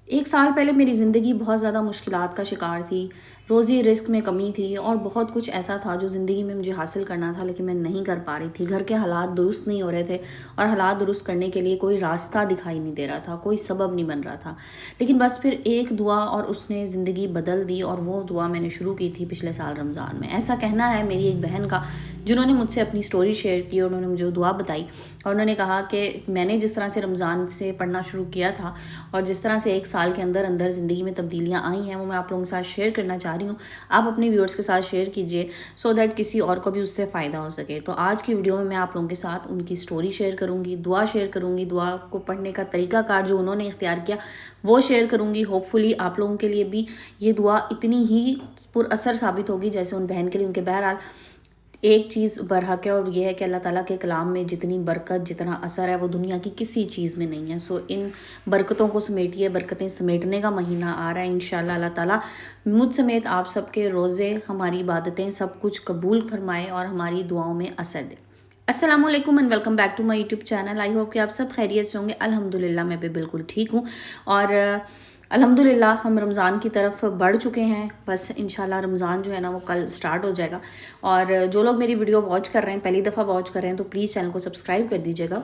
ایک سال پہلے میری زندگی بہت زیادہ مشکلات کا شکار تھی، روزی رزق میں کمی تھی اور بہت کچھ ایسا تھا جو زندگی میں مجھے حاصل کرنا تھا لیکن میں نہیں کر پا رہی تھی۔ گھر کے حالات درست نہیں ہو رہے تھے اور حالات درست کرنے کے لیے کوئی راستہ دکھائی نہیں دے رہا تھا، کوئی سبب نہیں بن رہا تھا۔ لیکن بس پھر ایک دعا اور اس نے زندگی بدل دی، اور وہ دعا میں نے شروع کی تھی پچھلے سال رمضان میں۔ ایسا کہنا ہے میری ایک بہن کا، جنہوں نے مجھ سے اپنی سٹوری شیئر کی اور انہوں نے مجھے دعا بتائی، اور انہوں نے کہا کہ میں نے جس طرح سے رمضان سے پڑھنا شروع کیا تھا اور جس طرح سے ایک سال کے اندر اندر زندگی میں تبدیلیاں آئی ہیں، وہ میں آپ لوگوں کے ساتھ شیئر کرنا چاہ رہی ہوں۔ آپ اپنے ویورز کے ساتھ شیئر کیجئے سو دیٹ کسی اور کو بھی اس سے فائدہ ہو سکے۔ تو آج کی ویڈیو میں آپ لوگوں کے ساتھ ان کی سٹوری شیئر کروں گی، دعا شیئر کروں گی، دعا کو پڑھنے کا طریقہ کار جو انہوں نے اختیار کیا وہ شیئر کروں گی۔ ہوپ فلی آپ لوگوں کے لیے بھی یہ دعا اتنی ہی پر اثر ثابت ہوگی جیسے ان بہن کے لیے ان کے۔ بہرحال ایک چیز برحق ہے، اور یہ ہے کہ اللہ تعالیٰ کے کلام میں جتنی برکت، جتنا اثر ہے وہ دنیا کی کسی چیز میں نہیں ہے۔ سو ان برکتوں کو سمیٹیے، برکتیں سمیٹنے کا مہینہ آ رہا ہے انشاءاللہ۔ اللہ تعالیٰ مجھ سمیت آپ سب کے روزے، ہماری عبادتیں سب کچھ قبول فرمائے اور ہماری دعاؤں میں اثر دے۔ السلام علیکم and welcome back to my YouTube channel. I hope کہ آپ سب خیریت سے ہوں گے۔ الحمدللہ میں بھی بالکل ٹھیک ہوں، اور الحمدللہ ہم رمضان کی طرف بڑھ چکے ہیں۔ بس انشاءاللہ رمضان جو ہے نا وہ کل سٹارٹ ہو جائے گا، اور جو لوگ میری ویڈیو واچ کر رہے ہیں، پہلی دفعہ واچ کر رہے ہیں، تو پلیز چینل کو سبسکرائب کر دیجیے گا۔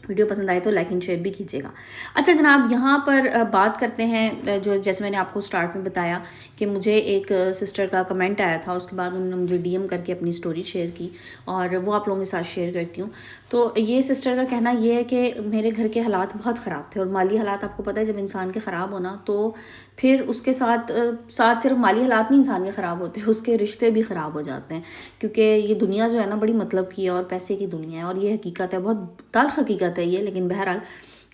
ویڈیو پسند آئے تو لائک اینڈ شیئر بھی کیجیے گا۔ اچھا جناب، یہاں پر بات کرتے ہیں جو جیسے میں نے آپ کو سٹارٹ میں بتایا کہ مجھے ایک سسٹر کا کمنٹ آیا تھا، اس کے بعد انہوں نے مجھے ڈی ایم کر کے اپنی سٹوری شیئر کی، اور وہ آپ لوگوں کے ساتھ شیئر کرتی ہوں۔ تو یہ سسٹر کا کہنا یہ ہے کہ میرے گھر کے حالات بہت خراب تھے، اور مالی حالات آپ کو پتہ ہے جب انسان کے خراب ہونا تو پھر اس کے ساتھ صرف مالی حالات نہیں انسان کے خراب ہوتے، اس کے رشتے بھی خراب ہو جاتے ہیں، کیونکہ یہ دنیا جو ہے نا بڑی مطلب کی ہے اور پیسے کی دنیا ہے، اور یہ حقیقت ہے، بہت تلخ حقیقت ہے یہ، لیکن بہرحال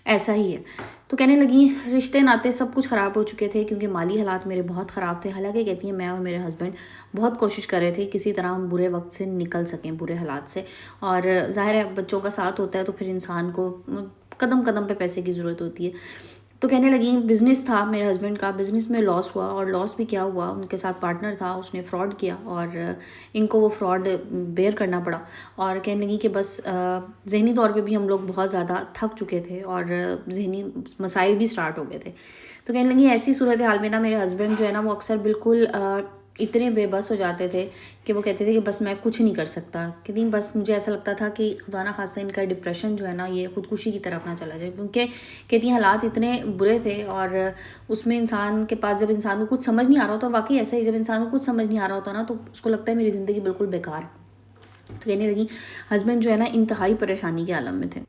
ایسا ہی ہے۔ تو کہنے لگی رشتے ناتے سب کچھ خراب ہو چکے تھے کیونکہ مالی حالات میرے بہت خراب تھے۔ حالانکہ کہتی ہیں میں اور میرے ہسبینڈ بہت کوشش کر رہے تھے کسی طرح ہم برے وقت سے نکل سکیں، برے حالات سے، اور ظاہر ہے بچوں کا ساتھ ہوتا ہے تو پھر انسان کو قدم قدم پہ پیسے کی ضرورت ہوتی ہے۔ تو کہنے لگی بزنس تھا میرے ہسبینڈ کا، بزنس میں لاس ہوا، اور لاس بھی کیا ہوا، ان کے ساتھ پارٹنر تھا، اس نے فراڈ کیا اور ان کو وہ فراڈ بیئر کرنا پڑا، اور کہنے لگی کہ بس ذہنی طور پہ بھی ہم لوگ بہت زیادہ تھک چکے تھے اور ذہنی مسائل بھی سٹارٹ ہو گئے تھے۔ تو کہنے لگی ایسی صورتحال میں نا میرے ہسبینڈ جو ہے نا وہ اکثر بالکل اتنے بے بس ہو جاتے تھے کہ وہ کہتے تھے کہ بس میں کچھ نہیں کر سکتا، کہتی بس مجھے ایسا لگتا تھا کہ خدا نہ خواستہ ان کا ڈپریشن جو ہے نا یہ خودکشی کی طرف نہ چلا جائے، کیونکہ کہتی ہیں حالات اتنے برے تھے، اور اس میں انسان کے پاس جب انسان کو کچھ سمجھ نہیں آ رہا ہوتا، واقعی ایسا ہی جب انسان کو کچھ سمجھ نہیں آ رہا ہوتا نا تو اس کو لگتا ہے میری زندگی بالکل بیکار ہے۔ تو کہنے لگی ہسبینڈ جو ہے نا انتہائی پریشانی کے عالم میں تھے۔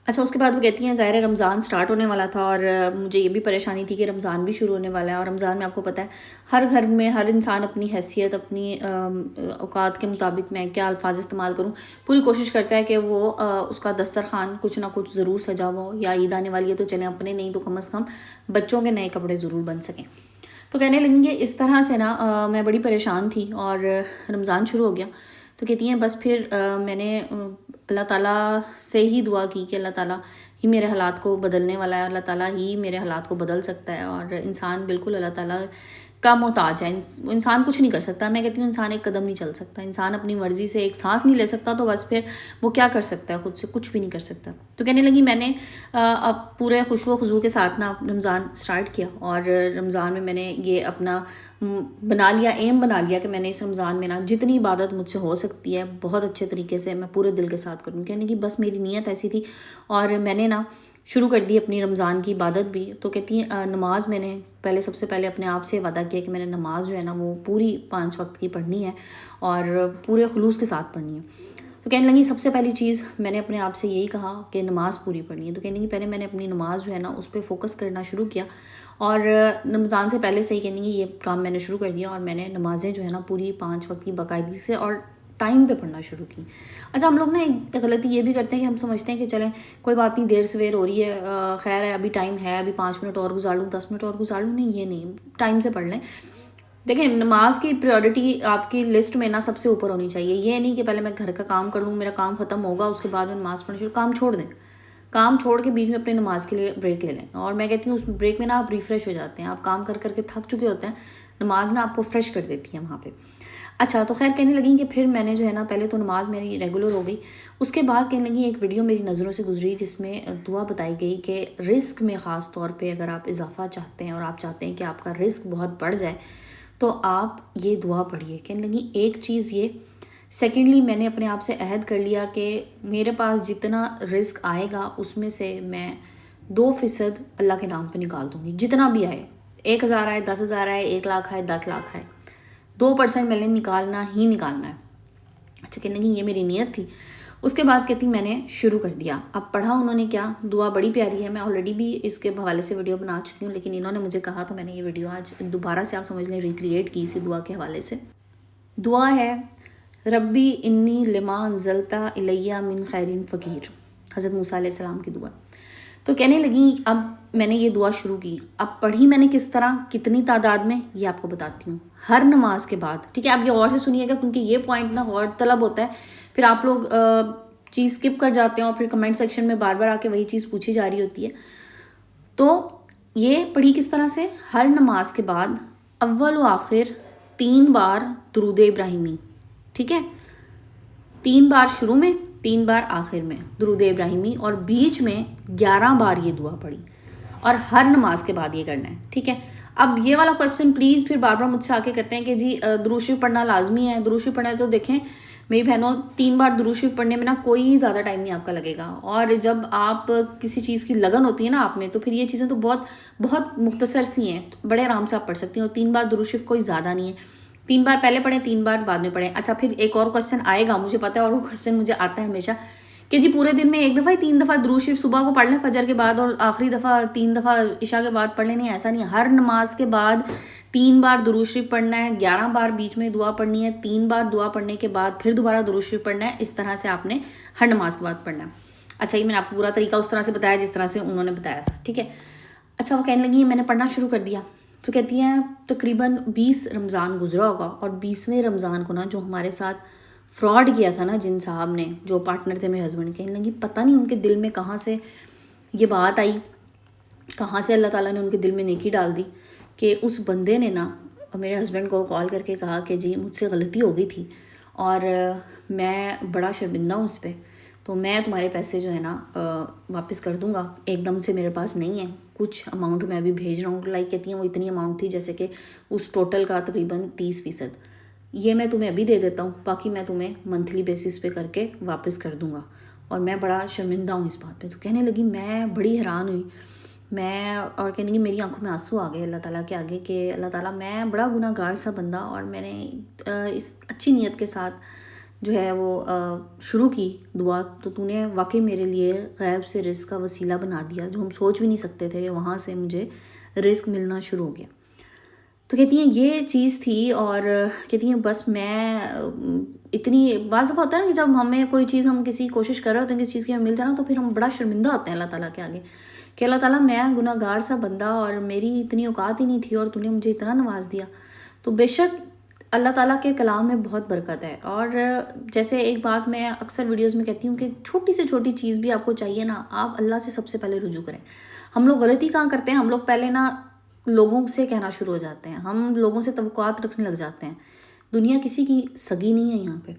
اچھا، اس کے بعد وہ کہتی ہیں ظاہر رمضان سٹارٹ ہونے والا تھا، اور مجھے یہ بھی پریشانی تھی کہ رمضان بھی شروع ہونے والا ہے، اور رمضان میں آپ کو پتہ ہے ہر گھر میں ہر انسان اپنی حیثیت، اپنی اوقات کے مطابق میں کیا الفاظ استعمال کروں، پوری کوشش کرتا ہے کہ وہ اس کا دسترخوان کچھ نہ کچھ ضرور سجا ہو، یا عید آنے والی ہے تو چلیں اپنے نہیں تو کم از کم بچوں کے نئے کپڑے ضرور بن سکیں۔ تو کہنے لگیں گے اس طرح سے نا میں بڑی پریشان تھی، اور رمضان شروع ہو گیا۔ تو کہتی ہیں بس پھر میں نے اللہ تعالیٰ سے ہی دعا کی کہ اللہ تعالیٰ ہی میرے حالات کو بدلنے والا ہے، اللہ تعالیٰ ہی میرے حالات کو بدل سکتا ہے، اور انسان بالکل اللہ تعالیٰ کا محتاج ہے، انسان کچھ نہیں کر سکتا۔ میں کہتی ہوں انسان ایک قدم نہیں چل سکتا، انسان اپنی مرضی سے ایک سانس نہیں لے سکتا، تو بس پھر وہ کیا کر سکتا ہے، خود سے کچھ بھی نہیں کر سکتا۔ تو کہنے لگی میں نے اب پورے خشوع و خضوع کے ساتھ نا رمضان سٹارٹ کیا، اور رمضان میں نے یہ اپنا بنا لیا، ایم بنا لیا کہ میں نے اس رمضان میں نا جتنی عبادت مجھ سے ہو سکتی ہے بہت اچھے طریقے سے میں پورے دل کے ساتھ کروں۔ کہنے کی بس میری نیت ایسی تھی، اور میں نے نا شروع کر دی اپنی رمضان کی عبادت بھی۔ تو کہتی ہیں نماز میں نے سب سے پہلے اپنے آپ سے وعدہ کیا کہ میں نے نماز جو ہے نا وہ پوری 5 وقت کی پڑھنی ہے، اور پورے خلوص کے ساتھ پڑھنی ہے۔ تو کہنے لگی سب سے پہلی چیز میں نے اپنے آپ سے یہی کہا کہ نماز پوری پڑھنی ہے۔ تو کہنے لگی پہلے میں نے اپنی نماز جو ہے نا اس پہ فوکس کرنا شروع کیا، اور رمضان سے پہلے سے ہی کہنے لگی یہ کام میں نے شروع کر دیا، اور میں نے نمازیں جو ہے نا پوری 5 وقت کی باقاعدگی سے اور ٹائم پہ پڑھنا شروع کی۔ اچھا، ہم لوگ نا ایک غلطی یہ بھی کرتے ہیں کہ ہم سمجھتے ہیں کہ چلیں کوئی بات نہیں، دیر سویر ہو رہی ہے، خیر ہے ابھی ٹائم ہے، ابھی 5 منٹ اور گزار لوں، 10 منٹ اور گزار لوں۔ نہیں، یہ نہیں، ٹائم سے پڑھ لیں۔ دیکھیں نماز کی پریورٹی آپ کی لسٹ میں نا سب سے اوپر ہونی چاہیے۔ یہ نہیں کہ پہلے میں گھر کا کام کر لوں، میرا کام ختم ہوگا اس کے بعد میں نماز پڑھنا شروع، کام چھوڑ دیں، کام چھوڑ کے بیچ میں اپنے نماز کے لیے بریک لے لیں۔ اور میں کہتی ہوں اس بریک میں نا آپ ریفریش ہو جاتے ہیں، آپ کام کر کر کے تھک چکے ہوتے ہیں، نماز نا آپ کو فریش کر دیتی ہے وہاں پہ۔ اچھا، تو خیر کہنے لگیں کہ پھر میں نے جو ہے نا پہلے تو نماز میری ریگولر ہو گئی، اس کے بعد کہنے لگی ایک ویڈیو میری نظروں سے گزری جس میں دعا بتائی گئی کہ رزق میں خاص طور پہ اگر آپ اضافہ چاہتے ہیں اور آپ چاہتے ہیں کہ آپ کا رزق بہت بڑھ جائے تو آپ یہ دعا پڑھیے. کہنے لگی ایک چیز یہ. سیکنڈلی میں نے اپنے آپ سے عہد کر لیا کہ میرے پاس جتنا رزق آئے گا اس میں سے میں 2% اللہ کے نام پہ نکال دوں گی. جتنا بھی آئے, 1000 آئے, 10,000 آئے, 1 لاکھ آئے, 10 لاکھ آئے, 2% میں نے نکالنا ہی نکالنا ہے. اچھا کہنے لگی یہ میری نیت تھی. اس کے بعد کہتی میں نے شروع کر دیا. اب پڑھا انہوں نے کیا, دعا بڑی پیاری ہے, میں آلریڈی بھی اس کے حوالے سے ویڈیو بنا چکی ہوں, لیکن انہوں نے مجھے کہا تو میں نے یہ ویڈیو آج دوبارہ سے آپ سمجھ لیں ریکریٹ کی اسی دعا کے حوالے سے. دعا ہے ربی انی لما انزلتا الیہ من خیر فقیر, حضرت موسیٰ علیہ السلام کی دعا. تو کہنے لگی اب میں نے یہ دعا شروع کی. اب پڑھی میں نے کس طرح, کتنی تعداد میں, یہ آپ کو بتاتی ہوں. ہر نماز کے بعد, ٹھیک ہے, آپ یہ غور سے سنیے گا کیونکہ یہ پوائنٹ نا غور طلب ہوتا ہے. پھر آپ لوگ چیز اسکپ کر جاتے ہیں اور پھر کمنٹ سیکشن میں بار بار آ کے وہی چیز پوچھی جا رہی ہوتی ہے. تو یہ پڑھی کس طرح سے, ہر نماز کے بعد اول و آخر 3 بار درود ابراہیمی, ٹھیک ہے, 3 بار شروع میں, 3 بار آخر میں درود ابراہیمی, اور بیچ میں 11 بار یہ دعا پڑھی, اور ہر نماز کے بعد یہ کرنا ہے, ٹھیک ہے. اب یہ والا کویسچن پلیز پھر بار بار مجھ سے آ کے کرتے ہیں کہ جی درود شریف پڑھنا لازمی ہے. درود شریف پڑھنا ہے تو دیکھیں میری بہنوں 3 بار درود شریف پڑھنے میں نا کوئی زیادہ ٹائم نہیں آپ کا لگے گا, اور جب آپ کسی چیز کی لگن ہوتی ہے نا آپ میں, تو پھر یہ چیزیں تو بہت بہت مختصر سی ہیں, بڑے آرام سے آپ پڑھ سکتی ہیں. اور 3 بار درود شریف کوئی زیادہ نہیں ہے, 3 بار پہلے پڑھیں, 3 بار بعد میں پڑھیں. اچھا پھر ایک اور کویسچن آئے گا, مجھے پتا ہے, اور وہ کویسچن مجھے آتا ہے ہمیشہ کہ جی پورے دن میں ایک دفعہ ہی 3 دفعہ درود شریف صبح کو پڑھ لیں فجر کے بعد, اور آخری دفعہ 3 دفعہ عشاء کے بعد پڑھ لیں. نہیں, ایسا نہیں ہے. ہر نماز کے بعد 3 بار درود شریف پڑھنا ہے, 11 بار بیچ میں دعا پڑھنی ہے, 3 بار دعا پڑھنے کے بعد پھر دوبارہ درود شریف پڑھنا ہے. اس طرح سے آپ نے ہر نماز کے بعد پڑھنا ہے. اچھا یہ میں نے آپ کو پورا طریقہ اس طرح سے بتایا جس طرح سے انہوں نے بتایا تھا, ٹھیک ہے. اچھا وہ کہنے لگی میں نے پڑھنا شروع کر دیا. تو کہتی ہیں تقریباً 20 رمضان گزرا ہوگا, اور 20ویں رمضان کو نا جو ہمارے ساتھ فراڈ کیا تھا نا جن صاحب نے, جو پارٹنر تھے میرے ہسبینڈ, کہنے لگی پتہ نہیں ان کے دل میں کہاں سے یہ بات آئی, کہاں سے اللہ تعالیٰ نے ان کے دل میں نیکی ڈال دی کہ اس بندے نے نا میرے ہسبینڈ کو کال کر کے کہا کہ جی مجھ سے غلطی ہو گئی تھی اور میں بڑا شرمندہ ہوں اس پہ, تو میں تمہارے پیسے جو ہے نا واپس کر دوں گا. ایک دم سے میرے پاس نہیں ہے, کچھ اماؤنٹ میں ابھی بھیج رہا ہوں. لائک کہتی ہیں وہ اتنی اماؤنٹ تھی جیسے کہ اس ٹوٹل کا تقریباً 30%, یہ میں تمہیں ابھی دے دیتا ہوں, باقی میں تمہیں منتھلی بیسس پہ کر کے واپس کر دوں گا, اور میں بڑا شرمندہ ہوں اس بات پہ. تو کہنے لگی میں بڑی حیران ہوئی میں, اور کہنے لگی میری آنکھوں میں آنسو آ گئے اللہ تعالیٰ کے آگے کہ اللہ تعالیٰ میں بڑا گناہ گار سا بندہ, اور میں نے اس اچھی نیت کے ساتھ جو ہے وہ شروع کی دعا, تو تو نے واقعی میرے لیے غیب سے رزق کا وسیلہ بنا دیا, جو ہم سوچ بھی نہیں سکتے تھے, وہاں سے مجھے رزق ملنا شروع ہو گیا. تو کہتی ہیں یہ چیز تھی, اور کہتی ہیں بس میں اتنی بعض دفعہ ہوتا ہے نا کہ جب ہمیں کوئی چیز ہم کسی کوشش کر رہے ہوتے ہیں کسی چیز کی ہمیں مل جانا, تو پھر ہم بڑا شرمندہ ہوتے ہیں اللہ تعالیٰ کے آگے کہ اللہ تعالیٰ میں گناہ گار سا بندہ, اور میری اتنی اوقات ہی نہیں تھی, اور تو نے مجھے اتنا نواز دیا. تو بے شک اللہ تعالیٰ کے کلام میں بہت برکت ہے. اور جیسے ایک بات میں اکثر ویڈیوز میں کہتی ہوں کہ چھوٹی سے چھوٹی چیز بھی آپ کو چاہیے نا, آپ اللہ سے سب سے پہلے رجوع کریں. ہم لوگ غلطی کہاں کرتے ہیں, ہم لوگ پہلے نا لوگوں سے کہنا شروع ہو جاتے ہیں, ہم لوگوں سے توقعات رکھنے لگ جاتے ہیں. دنیا کسی کی سگی نہیں ہے یہاں پہ,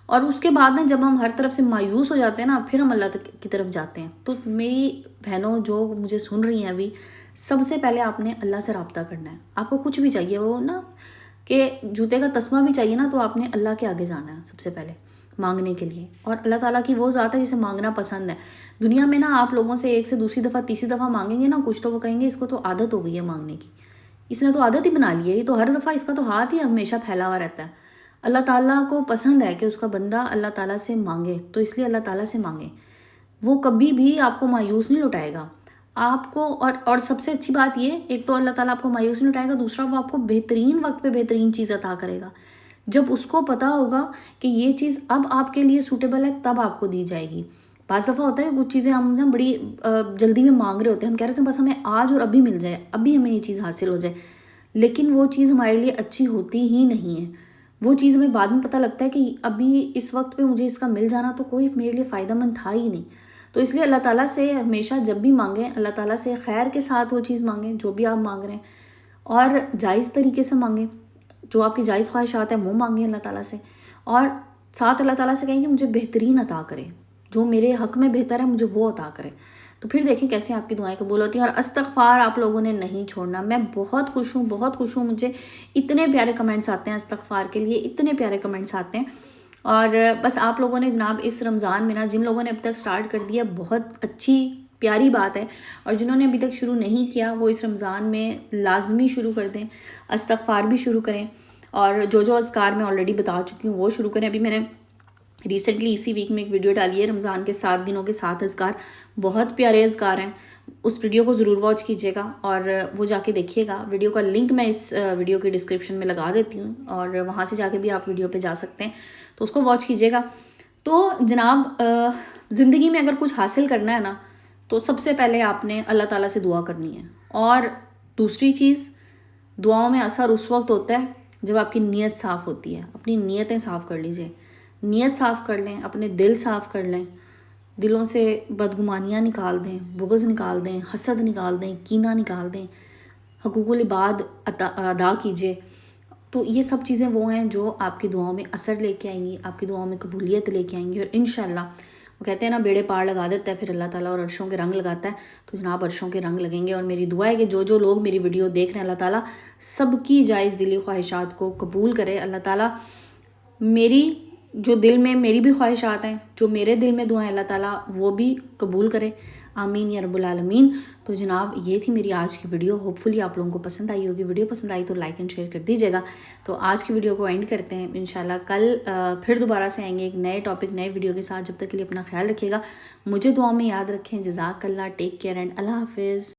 اور اس کے بعد نا جب ہم ہر طرف سے مایوس ہو جاتے ہیں نا, پھر ہم اللہ کی طرف جاتے ہیں. تو میری بہنوں جو مجھے سن رہی ہیں ابھی, سب سے پہلے آپ نے اللہ سے رابطہ کرنا ہے. آپ کو کچھ بھی چاہیے, وہ نا کہ جوتے کا تسمہ بھی چاہیے نا, تو آپ نے اللہ کے آگے جانا ہے سب سے پہلے مانگنے کے لیے. اور اللہ تعالیٰ کی وہ ذات ہے جسے مانگنا پسند ہے. دنیا میں نا آپ لوگوں سے ایک سے دوسری دفعہ تیسری دفعہ مانگیں گے نا کچھ, تو وہ کہیں گے اس کو تو عادت ہو گئی ہے مانگنے کی, اس نے تو عادت ہی بنا لی ہے, یہ تو ہر دفعہ اس کا تو ہاتھ ہی ہمیشہ پھیلا ہوا رہتا ہے. اللہ تعالیٰ کو پسند ہے کہ اس کا بندہ اللہ تعالیٰ سے مانگے, تو اس لیے اللہ تعالیٰ سے مانگیں. وہ کبھی بھی آپ کو مایوس نہیں لٹائے گا آپ کو. اور سب سے اچھی بات یہ, ایک تو اللہ تعالیٰ آپ کو مایوس نہیں لٹائے گا, دوسرا وہ آپ کو بہترین وقت پہ بہترین چیز عطا کرے گا. جب اس کو پتہ ہوگا کہ یہ چیز اب آپ کے لیے سوٹیبل ہے, تب آپ کو دی جائے گی. بعض دفعہ ہوتا ہے کچھ چیزیں ہم نا بڑی جلدی میں مانگ رہے ہوتے ہیں, ہم کہہ رہے ہوتے ہیں بس ہمیں آج اور ابھی مل جائے, ابھی ہمیں یہ چیز حاصل ہو جائے, لیکن وہ چیز ہمارے لیے اچھی ہوتی ہی نہیں ہے. وہ چیز ہمیں بعد میں پتہ لگتا ہے کہ ابھی اس وقت پہ مجھے اس کا مل جانا تو کوئی میرے لیے فائدہ مند تھا ہی نہیں. تو اس لیے اللہ تعالیٰ سے ہمیشہ جب بھی مانگیں, اللہ تعالیٰ سے خیر کے ساتھ وہ چیز مانگیں جو بھی آپ مانگ رہے ہیں, اور جائز طریقے سے مانگیں, جو آپ کی جائز خواہشات ہیں وہ مانگیں اللہ تعالیٰ سے. اور ساتھ اللہ تعالیٰ سے کہیں کہ مجھے بہترین عطا کرے، جو میرے حق میں بہتر ہے مجھے وہ عطا کرے. تو پھر دیکھیں کیسے آپ کی دعائیں قبول ہوتی ہیں. اور استغفار آپ لوگوں نے نہیں چھوڑنا. میں بہت خوش ہوں، بہت خوش ہوں. مجھے اتنے پیارے کمنٹس آتے ہیں استغفار کے لیے، اتنے پیارے کمنٹس آتے ہیں. اور بس آپ لوگوں نے جناب اس رمضان میں نا، جن لوگوں نے اب تک سٹارٹ کر دیا بہت اچھی پیاری بات ہے، اور جنہوں نے ابھی تک شروع نہیں کیا وہ اس رمضان میں لازمی شروع کر دیں. استغفار بھی شروع کریں، اور جو اذکار میں آلریڈی بتا چکی ہوں وہ شروع کریں. ابھی میں نے ریسنٹلی اسی ویک میں ایک ویڈیو ڈالی ہے رمضان کے 7 دنوں کے 7 اذکار. بہت پیارے اذکار ہیں. اس ویڈیو کو ضرور واچ کیجیے گا اور وہ جا کے دیکھیے گا. ویڈیو کا لنک میں اس ویڈیو کے ڈسکرپشن میں لگا دیتی ہوں، اور وہاں سے جا کے بھی آپ ویڈیو پہ جا سکتے ہیں، تو اس کو واچ کیجیے گا. تو جناب زندگی میں اگر کچھ حاصل کرنا ہے نا، تو سب سے پہلے آپ نے اللہ تعالیٰ سے دعا کرنی ہے. اور دوسری چیز، دعاؤں میں اثر اس وقت ہوتا ہے جب آپ کی نیت صاف ہوتی ہے. اپنی نیتیں صاف کر لیجئے، نیت صاف کر لیں، اپنے دل صاف کر لیں، دلوں سے بدگمانیاں نکال دیں، بغض نکال دیں، حسد نکال دیں، کینہ نکال دیں، حقوق العباد ادا کیجئے. تو یہ سب چیزیں وہ ہیں جو آپ کی دعاؤں میں اثر لے کے آئیں گی، آپ کی دعاؤں میں قبولیت لے کے آئیں گی. اور انشاءاللہ وہ کہتے ہیں نا بیڑے پار لگا دیتا ہے پھر اللہ تعالیٰ، اور عرشوں کے رنگ لگاتا ہے. تو جناب عرشوں کے رنگ لگیں گے. اور میری دعا ہے کہ جو لوگ میری ویڈیو دیکھ رہے ہیں اللہ تعالیٰ سب کی جائز دلی خواہشات کو قبول کرے. اللہ تعالیٰ میری جو دل میں میری بھی خواہشات ہیں، جو میرے دل میں دعائیں اللہ تعالیٰ وہ بھی قبول کرے. آمین یا رب العالمین. تو جناب یہ تھی میری آج کی ویڈیو. ہوپ فلی آپ لوگوں کو پسند آئی ہوگی. ویڈیو پسند آئی تو لائک اینڈ شیئر کر دیجیے گا. تو آج کی ویڈیو کو اینڈ کرتے ہیں. انشاءاللہ کل پھر دوبارہ سے آئیں گے ایک نئے ٹاپک، نئے ویڈیو کے ساتھ. جب تک کے لیے اپنا خیال رکھیے گا، مجھے دعاؤں میں یاد رکھیں. جزاک اللہ. ٹیک کیئر اینڈ اللہ حافظ.